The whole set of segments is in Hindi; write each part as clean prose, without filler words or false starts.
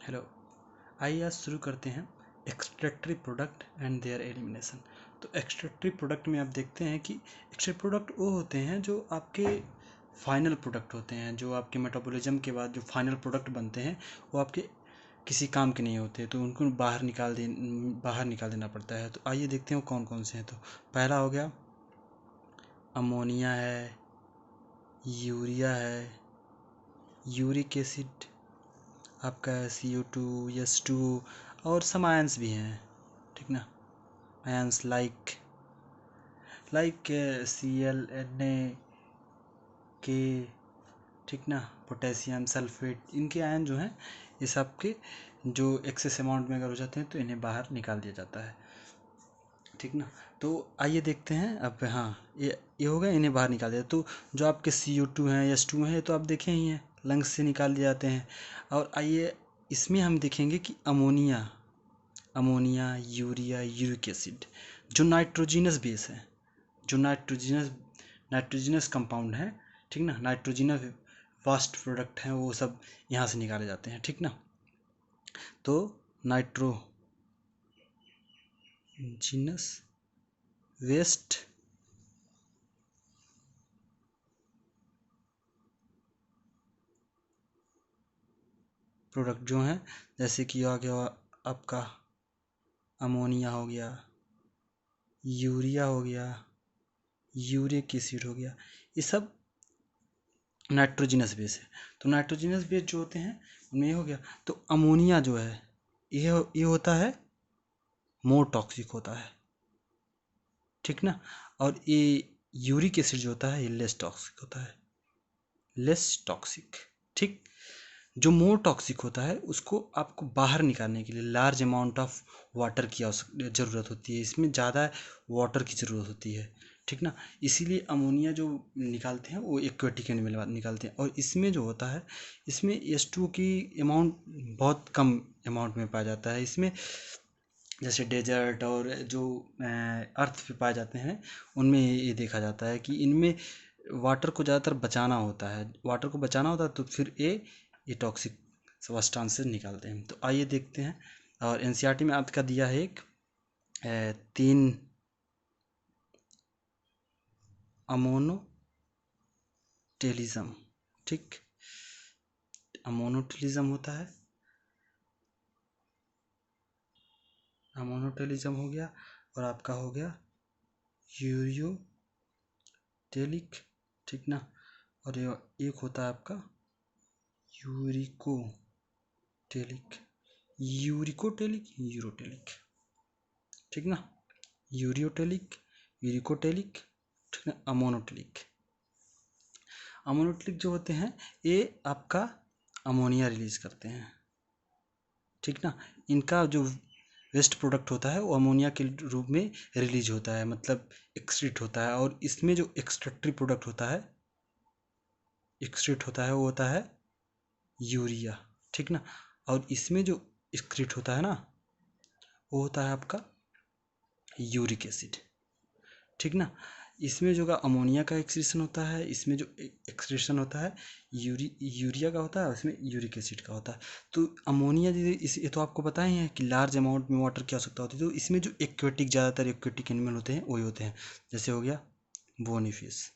हेलो, आइए आज शुरू करते हैं एक्सट्रैक्टरी प्रोडक्ट एंड देयर एलिमिनेशन। तो एक्सट्रैक्टरी प्रोडक्ट में आप देखते हैं कि एक्सट्रैक्टरी प्रोडक्ट वो होते हैं जो आपके फाइनल प्रोडक्ट होते हैं, जो आपके मेटाबॉलिज्म के बाद जो फाइनल प्रोडक्ट बनते हैं वो आपके किसी काम के नहीं होते, तो उनको बाहर निकाल देना पड़ता है। तो आइए देखते हैं वो कौन कौन से हैं। तो पहला हो गया अमोनिया है, यूरिया है, यूरिक एसिड, आपका CO2, S2 और सम आयंस भी हैं, ठीक ना। Ions like Cl, Na, K, ठीक ना, पोटेशियम, सल्फेट, इनके आयन जो हैं ये सब के जो एक्सेस अमाउंट में अगर हो जाते हैं तो इन्हें बाहर निकाल दिया जाता है, ठीक ना। तो आइए देखते हैं अब। हाँ, ये हो गया, इन्हें बाहर निकाल दिया। तो जो आपके CO2 हैं, S2 हैं, तो आप देखे ही हैं लंग्स से निकाल दिए जाते हैं। और आइए इसमें हम देखेंगे कि अमोनिया, यूरिया, यूरिक एसिड जो नाइट्रोजिनस बेस है, जो नाइट्रोजिनस कंपाउंड है, ठीक ना, नाइट्रोजिनस वास्ट प्रोडक्ट हैं, वो सब यहाँ से निकाले जाते हैं, ठीक ना। तो नाइट्रोजिनस वेस्ट प्रोडक्ट जो हैं, जैसे कि आ गया आपका अमोनिया हो गया, यूरिया हो गया, यूरिक एसिड हो गया, ये सब नाइट्रोजिनस बेस है। तो नाइट्रोजिनस बेस जो होते हैं उनमें ये हो गया। तो अमोनिया जो है ये होता है, मोर टॉक्सिक होता है, ठीक ना। और ये यूरिक एसिड जो होता है ये लेस टॉक्सिक होता है, लेस टॉक्सिक, ठीक। जो मोर टॉक्सिक होता है उसको आपको बाहर निकालने के लिए लार्ज अमाउंट ऑफ वाटर की ज़रूरत होती है, इसमें ज़्यादा वाटर की ज़रूरत होती है, ठीक ना। इसीलिए अमोनिया जो निकालते हैं वो एक्वेटिक एंड में निकालते हैं। और इसमें जो होता है, इसमें H2 की अमाउंट बहुत कम अमाउंट में पाया जाता है। इसमें जैसे डेजर्ट और जो अर्थ पे पाए जाते हैं उनमें ये देखा जाता है कि इनमें वाटर को ज़्यादातर बचाना होता है, तो फिर ये टॉक्सिक सब्सटेंसेस निकालते हैं। तो आइए देखते हैं। और NCERT में आपका दिया है एक 3 अमोनोटेलिज्म, ठीक। अमोनोटेलिज्म होता है, अमोनोटेलिज्म हो गया, और आपका हो गया यूरियोटेलिक, ठीक ना। और ये एक होता है आपका यूरिकोटेलिक, यूरोटेलिक, ठीक ना। यूरिकोटेलिक, ठीक ना। अमोनोटेलिक जो होते हैं ये आपका अमोनिया रिलीज करते हैं, ठीक ना। इनका जो वेस्ट प्रोडक्ट होता है वो अमोनिया के रूप में रिलीज होता है, मतलब एक्सक्रीट होता है। और इसमें जो एक्सट्रैक्टरी प्रोडक्ट होता है, वो होता है यूरिया, ठीक ना। और इसमें जो एक्सक्रीट होता है ना वो होता है आपका यूरिक एसिड, ठीक ना। इसमें जो का अमोनिया का एक्सक्रीशन होता है, इसमें जो एक्सक्रीशन होता है यूरिया का होता है, और इसमें यूरिक एसिड का होता है। तो अमोनिया ये तो आपको पता ही है कि लार्ज अमाउंट में वाटर की आवश्यकता होती है। तो इसमें जो ज़्यादातर एक्वेटिक एनिमल होते हैं वही होते हैं। जैसे हो गया बोनीफिश।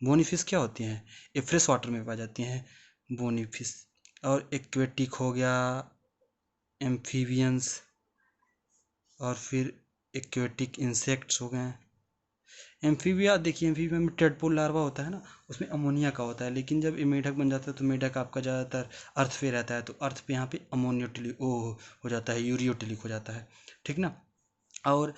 बोनीफिश क्या होती हैं? ये फ्रेश वाटर में पाई जाती हैं, बोनीफिश। और एक्वेटिक हो गया एम्फीबियंस, और फिर एक्वेटिक इंसेक्ट्स हो गए। एम्फीबिया देखिए, एम्फीबिया में टेडपोल लार्वा होता है ना, उसमें अमोनिया का होता है। लेकिन जब ये मेढक बन जाता है तो मेढक आपका ज़्यादातर अर्थ पे रहता है, तो अर्थ पे यहाँ पे अमोनियोटिलिक ओ हो जाता है, यूरियोटिलिक हो जाता है, ठीक ना। और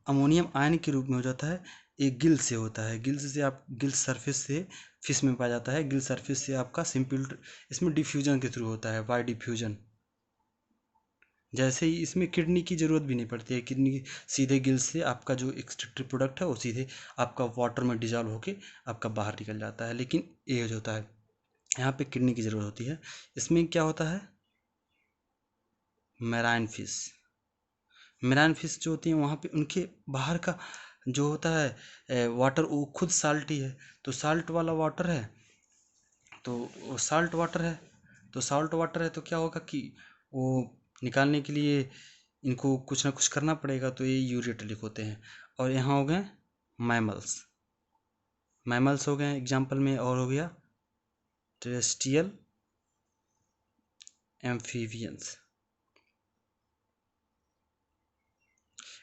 अमोनियम आयन के रूप में हो जाता है, एक गिल से होता है। गिल सरफेस से फिश में पाया जाता है। गिल सरफेस से आपका सिंपल, इसमें डिफ्यूजन के थ्रू होता है, बाय डिफ्यूजन। जैसे ही इसमें किडनी की ज़रूरत भी नहीं पड़ती है, किडनी सीधे गिल से आपका जो एक्सट्रैक्टेड प्रोडक्ट है वो सीधे आपका वाटर में डिजॉल्व होके आपका बाहर निकल जाता है। लेकिन ये जो होता है यहाँ पे किडनी की ज़रूरत होती है। इसमें क्या होता है, मैराइन फिश जो होती हैं वहाँ पे उनके बाहर का जो होता है वाटर वो खुद साल्टी है, तो साल्ट वाला वाटर है, तो वो साल्ट वाटर है, तो सॉल्ट वाटर है तो क्या होगा कि वो निकालने के लिए इनको कुछ ना कुछ करना पड़ेगा, तो ये यूरियोटेलिक होते हैं। और यहाँ हो गए मैमल्स, मैमल्स हो गए एग्जाम्पल में, और हो गया टेरेस्ट्रियल एम्फीबियंस,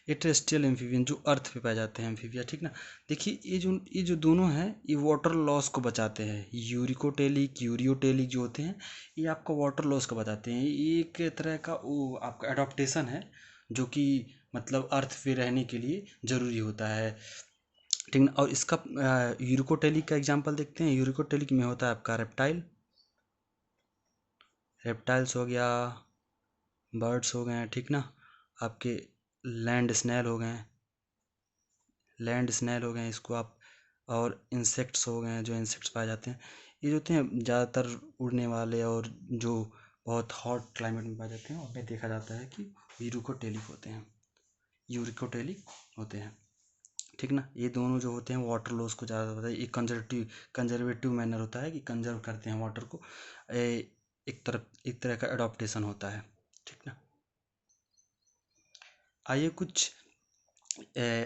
ये टेरेस्ट्रियल एम्फीबियन जो अर्थ पे पाए जाते हैं एम्फीबिया, ठीक ना। देखिए ये जो दोनों हैं ये वाटर लॉस को बचाते हैं, यूरिकोटेलिक यूरियोटेलिक जो होते हैं ये आपको वाटर लॉस को बचाते हैं। ये एक तरह का वो आपका एडॉप्टेशन है जो कि मतलब अर्थ पे रहने के लिए ज़रूरी होता है, ठीक ना। और इसका यूरिकोटेलिक का एग्जांपल देखते हैं। यूरिकोटेलिक में होता है आपका रेप्टाइल्स हो गया, बर्ड्स हो गए, ठीक ना, आपके लैंड स्नैल हो गए इसको आप, और इंसेक्ट्स हो गए, जो इंसेक्ट्स पाए जाते हैं ये जो होते हैं ज़्यादातर उड़ने वाले और जो बहुत हॉट क्लाइमेट में पाए जाते हैं, उनमें देखा जाता है कि यूरिकोटेलिक होते हैं, ठीक ना। ये दोनों जो होते हैं वाटर लॉस को ज़्यादा होता है, एक कंजर्वेटिव मैनर होता है कि कंजर्व करते हैं वाटर को, एक तरह का एडॉप्टेशन होता है, ठीक ना। आइए कुछ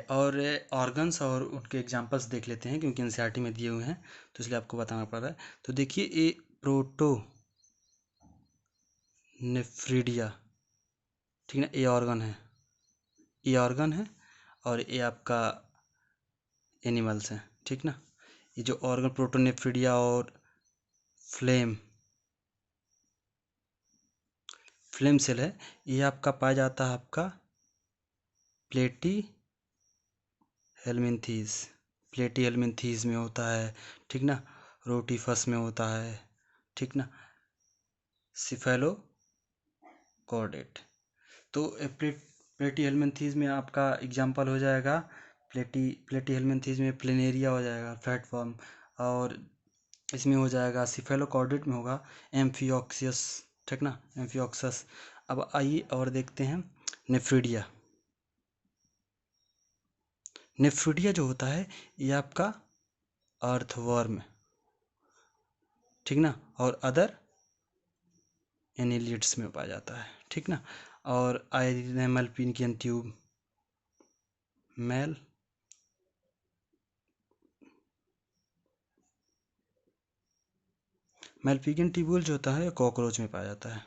और ऑर्गन्स और उनके एग्जांपल्स देख लेते हैं, क्योंकि एनसीईआरटी में दिए हुए हैं तो इसलिए आपको बताना पड़ रहा है। तो देखिए ये प्रोटोनेफ्रिडिया, ठीक ना, ये ऑर्गन है और ये आपका एनिमल्स हैं, ठीक ना। ये जो ऑर्गन प्रोटोनेफ्रिडिया और फ्लेम सेल है, ये आपका पाया जाता है आपका प्लेटी हेलमिंथीज, में होता है, ठीक ना, रोटीफस में होता है, ठीक ना, सिफेलो कॉर्डेट। तो प्लेटी हेलमिंथीज में आपका एग्जांपल हो जाएगा प्लेटी हेलमिंथीज में प्लेनेरिया हो जाएगा प्लेटफॉर्म, और इसमें हो जाएगा सिफेलोकॉर्डेट में होगा एम्फियोक्सियस, ठीक ना, एम्फियोक्सस। अब आइए और देखते हैं नेफ्रिडिया। नेफ्रिडिया जो होता है ये आपका अर्थवर्म, ठीक ना, और अदर एनिलिड्स में पाया जाता है, ठीक ना। और मल्पिगियन ट्यूब मेलपिगियन ट्यूब्यूल जो होता है कॉकरोच में पाया जाता है,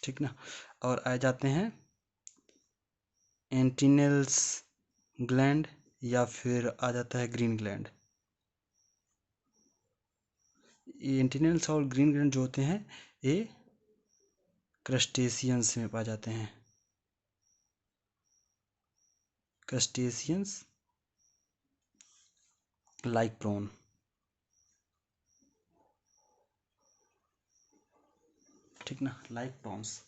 ठीक ना। और आ जाते हैं एंटिनल्स ग्लैंड, या फिर आ जाता है ग्रीन ग्लैंड। ये एंटिनल्स और ग्रीन ग्लैंड जो होते हैं ये क्रस्टेशियंस में पाए जाते हैं, क्रस्टेशियंस लाइक प्रॉन, ठीक ना, लाइक प्रॉन्स।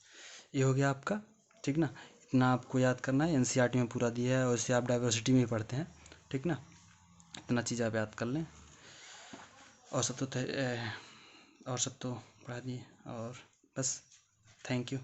ये हो गया आपका, ठीक ना। इतना आपको याद करना है, एनसीईआरटी में पूरा दिया है और इससे आप डाइवर्सिटी में पढ़ते हैं, ठीक ना। इतना चीज़ आप याद कर लें, और सब तो पढ़ा दिए, और बस थैंक यू।